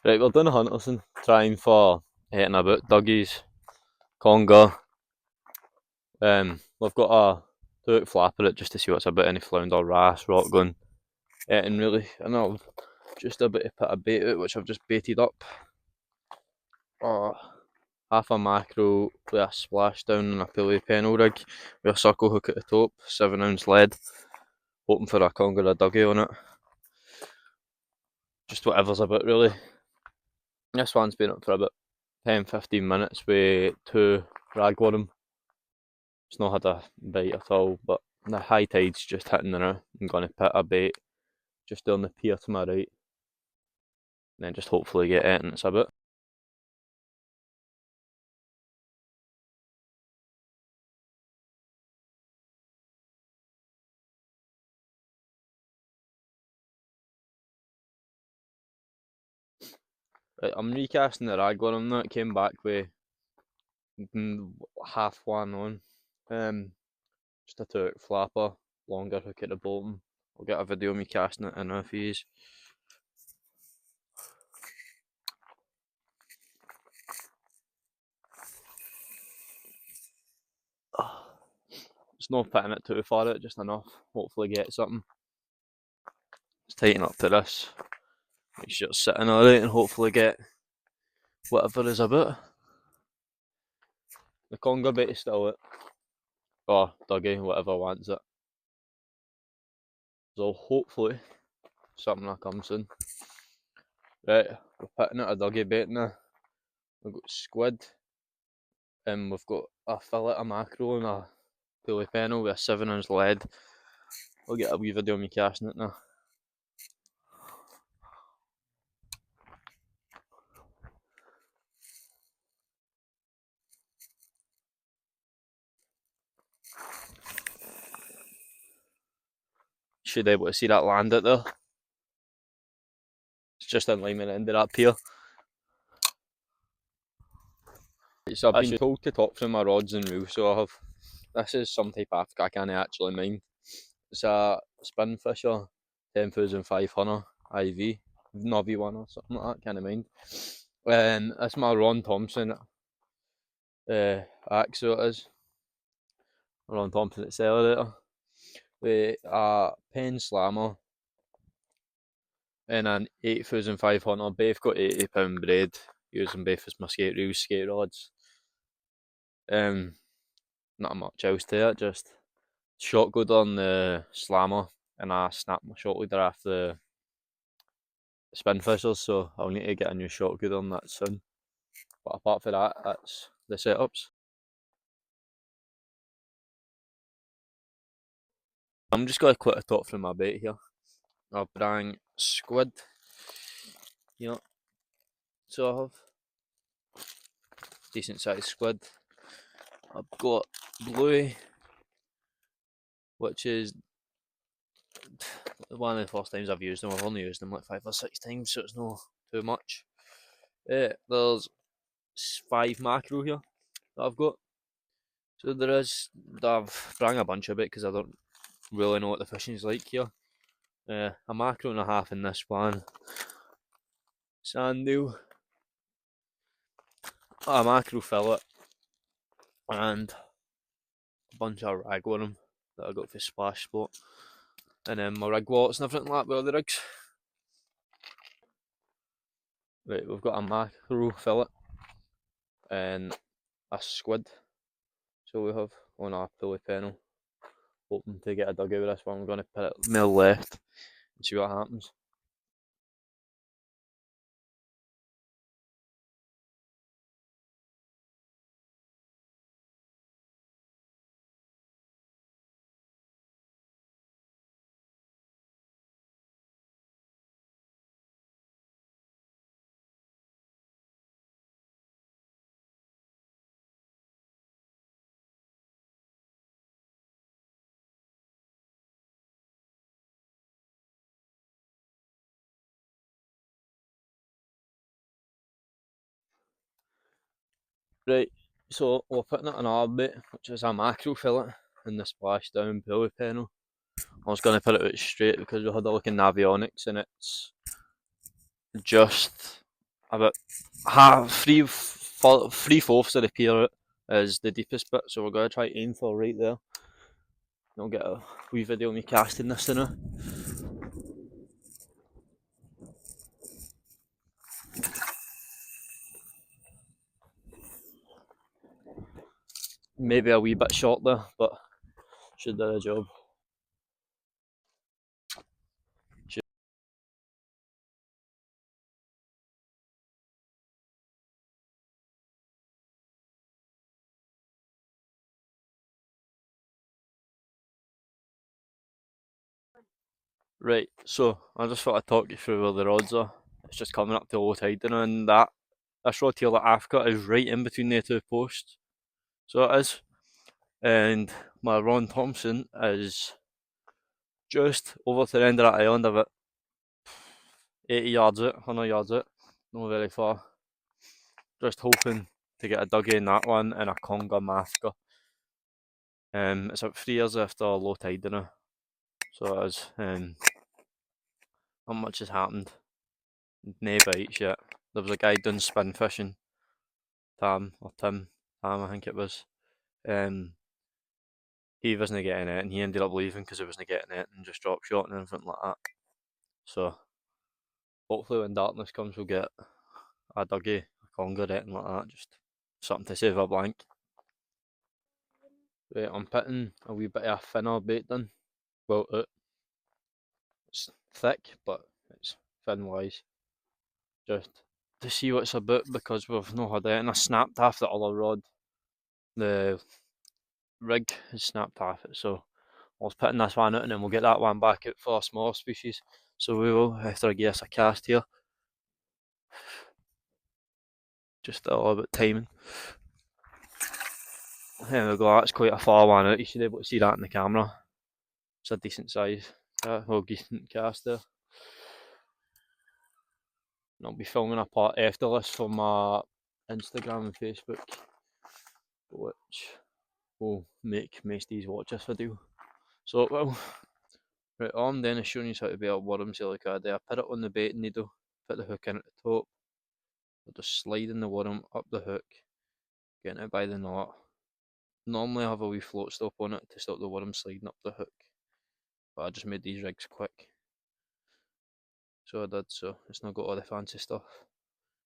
Right, we're doing a hunterston, trying for hitting about doggies, conger. We've got a 2 flapper it just to see what's about any flounder, wrasse, rock gun, anything really. And I've just about to put a bait out which I've just baited up. Oh, half a mackerel with a splashdown and a pulley pennel rig with a circle hook at the top, 7 ounce lead. Hoping for a conger or a doggy on it. Just whatever's about really. This one's been up for about 10-15 minutes with 2 ragworm. It's not had a bite at all, but the high tide's just hitting now. I'm going to put a bait just on the pier to my right, and then just hopefully get it, and it's a bit. Right, I'm recasting the ragworm now. It came back with half one on. Just a 2 flapper, longer hook at the bottom. I'll get a video of me casting it in a few. It's not putting it too far out, just enough. Hopefully get something. Let's tighten up to this. Make sure it's sitting alright and hopefully get whatever is about. The conger bait is still it. Or doggy, whatever wants it. So hopefully something will come soon. Right, we're putting out a doggy bait now. We've got squid, and we've got a fillet of mackerel and a pulley pennel with a 7 ounce lead. I'll get a wee video of me casting it now. Should be able to see that land out there. It's just in line with the end of that pier. So I've been told to top from my rods and reels, so I have. This is some type of Africa I can't actually mind. It's a spin fisher, 10,500 IV, no V1 or something like that, can't mind. And that's my Ron Thompson axe, so it is. Ron Thompson accelerator with a pen slammer and an 8,500. Both got 80 pound braid, using both as my skate reels, skate rods. Not much else to it, just shot good on the slammer, and I snapped my shot leader after the spin fishers, so I'll need to get a new shot good on that soon. But apart from that, that's the setups. I'm just going to quit the top from my bait here. I've bring squid here, so I have decent sized squid. I've got bluey, which is one of the first times I've used them. I've only used them like 5 or 6 times, so it's not too much. There's 5 mackerel here that I've got. So there is, I've bring a bunch of it because I don't really know what the fishing's like here. A mackerel and a half in this one. Sand deal. A mackerel fillet. And a bunch of ragworm that I got for Splash Spot. And then my rig wallets and everything like that with all the rigs. Right, we've got a mackerel fillet and a squid. So we have on our pulley pennel. Hoping to get a doggy with this one. We're going to put it mill left and see what happens. Right, so we're putting it on our bait, which is a mackerel fillet in the splashdown pulley pennel. I was going to put it out straight because we had a look in Navionics and it's just about half, three-fourths of the pier is the deepest bit, so we're going to try to aim for right there. I'll get a wee video of me casting this in now. Maybe a wee bit short there, but should do the job. Right, so I just thought I'd talk you through where the rods are. It's just coming up to low tide and that. This rod here that I've got is right in between the two posts. So it is. And my Ron Thompson is just over to the end of that island, about 80 yards out, 100 yards out, not very far. Just hoping to get a doggy in that one and a conger masker. It's about 3 years after low tide now, so it is. Not much has happened. No bites yet. There was a guy doing spin fishing, Tam, I think it was. He wasn't getting it, and he ended up leaving because he wasn't getting it, and just drop shot and everything like that. So hopefully when darkness comes, we'll get a doggy, a conger, anything like that. Just something to save a blank. Right, I'm putting a wee bit of a thinner bait in. Well, it's thick, but it's thin wise. Just to see what it's about, because we've not had it, and I snapped half the other rod. The rig has snapped half it, so I was putting this one out and then we'll get that one back out for a smaller species. So we will, after I give us a cast here. Just a little bit timing. There we go, that's quite a far one out. You should be able to see that in the camera. It's a decent size, well, decent cast there. And I'll be filming a part after this for my Instagram and Facebook, which will make Masty's watch this video. So it will. Right, all I'm then is showing you how to bait up worms here like I do. I put it on the baiting needle, put the hook in at the top, I'll just sliding the worm up the hook, getting it by the knot. Normally I have a wee float stop on it to stop the worm sliding up the hook, but I just made these rigs quick. So I did, so it's not got all the fancy stuff.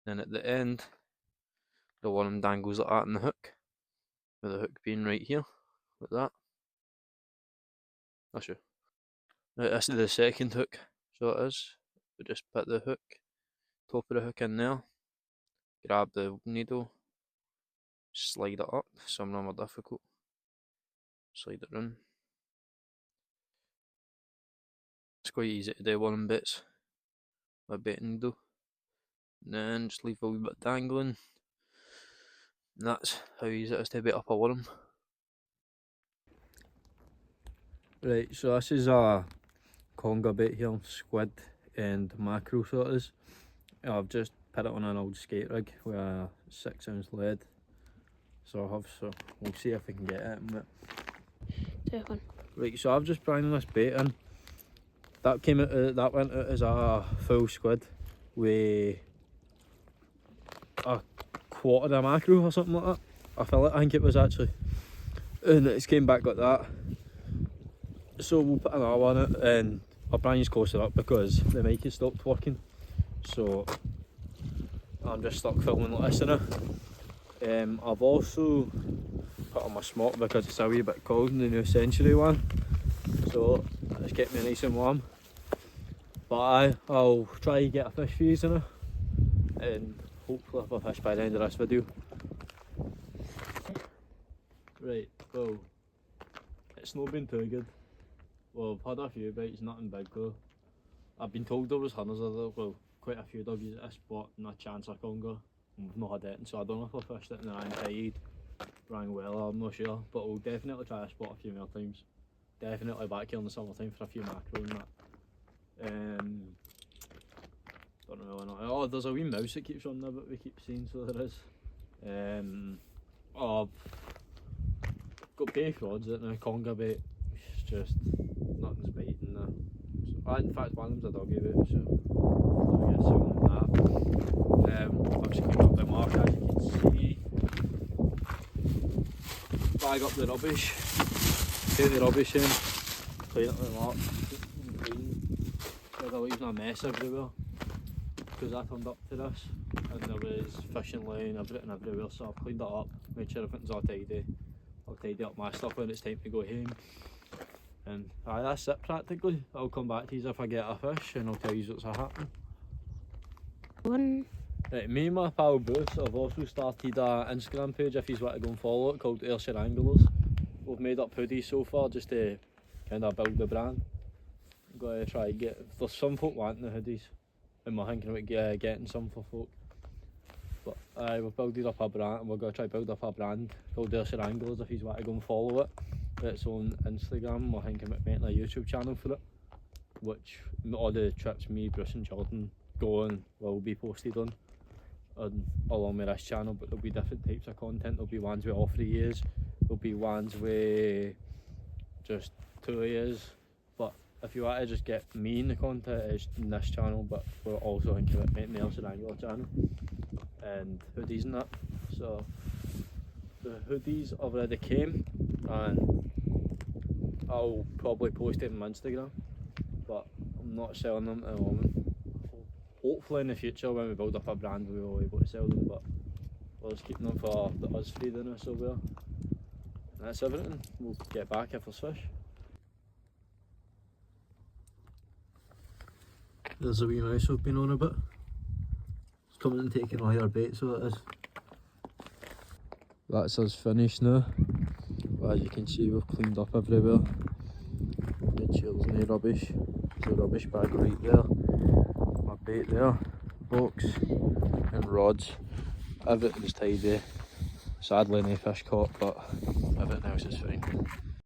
Then at the end, the worm dangles like that in the hook, with the hook being right here, like that. I'll show you. Right, this is the second hook, so it is. We just put the hook, top of the hook in there, grab the needle, slide it up, some of them are difficult, slide it in. It's quite easy to do worm bits with a baiting needle. And then just leave a wee bit dangling. And that's how easy it is to bait up a worm. Right, so this is a conger bait here, squid and mackerel, so it is. I've just put it on an old skate rig with a 6-ounce lead. So we'll see if we can get it in a bit. Right, so I've just brought this bait in. That came out, that went out as a full squid with a quarter of mackerel or something like that. I think it was actually. And it's came back like that. So we'll put another one out, and our Brian's closer up because the mic has stopped working. So I'm just stuck filming like this now. I've also put on my smock because it's a wee bit cold in the new Century one. So it's kept me nice and warm. But I'll try to get a fish for you now, and hopefully have a fish by the end of this video. Right, well, it's not been too good. Well, I've had a few bites, nothing big though. I've been told there was hunters there, well, quite a few doggies at this spot, and a chance of conger. And we've not had it, so I don't know if I fished it in the wrong tide, wrong well, I'm not sure. But we'll definitely try to spot a few more times. Definitely back here in the summertime for a few mackerel and that. Don't know really know. Oh, there's a wee mouse that keeps running there, but we keep seeing, so there is. Oh, got both rods at now, conger bait. It's just nothing's biting there. So, in fact, one of them's a doggy bait, so we'll get soon on that. bag up the rubbish, take the rubbish in, clean it them up, instead of leaving a mess everywhere. Because I turned up to this and there was fishing line, everything everywhere, so I've cleaned it up, made sure everything's all tidy. I'll tidy up my stuff when it's time to go home. And that's it practically. I'll come back to you if I get a fish and I'll tell you what's happening. Right, me and my pal Bruce have also started an Instagram page if you want to go and follow it, called Hunterston Anglers. We've made up hoodies so far just to kind of build the brand. I'm going to try to get, there's some folk wanting the hoodies and we're thinking about getting some for folk. But we've built up a brand and we're going to try to build up a brand called Hunterston Anglers if you want to go and follow it. It's on Instagram. We're thinking about making a YouTube channel for it, which all the trips me, Bruce and Jordan go on will be posted on along with this channel, but there'll be different types of content. There'll be ones with all 3 years, there'll be ones with just 2 years, but if you want to just get me in the content, it's in this channel, but we're also thinking about making the Hunterston Angler channel and hoodies and that. So the hoodies already came and I'll probably post it on my Instagram, but I'm not selling them at the moment. Hopefully in the future when we build up a brand we will be able to sell them, but we're just keeping them for us feeding over there. And that's everything. We'll get back if there's fish. There's a wee mouse we've been on a bit. It's coming and taking all your bait, so it is. That's us finished now. As you can see, we've cleaned up everywhere. Made sure there's no rubbish. There's a rubbish bag right there. My bait there, box and rods. Everything's tidy. Sadly no fish caught, but everything else is fine.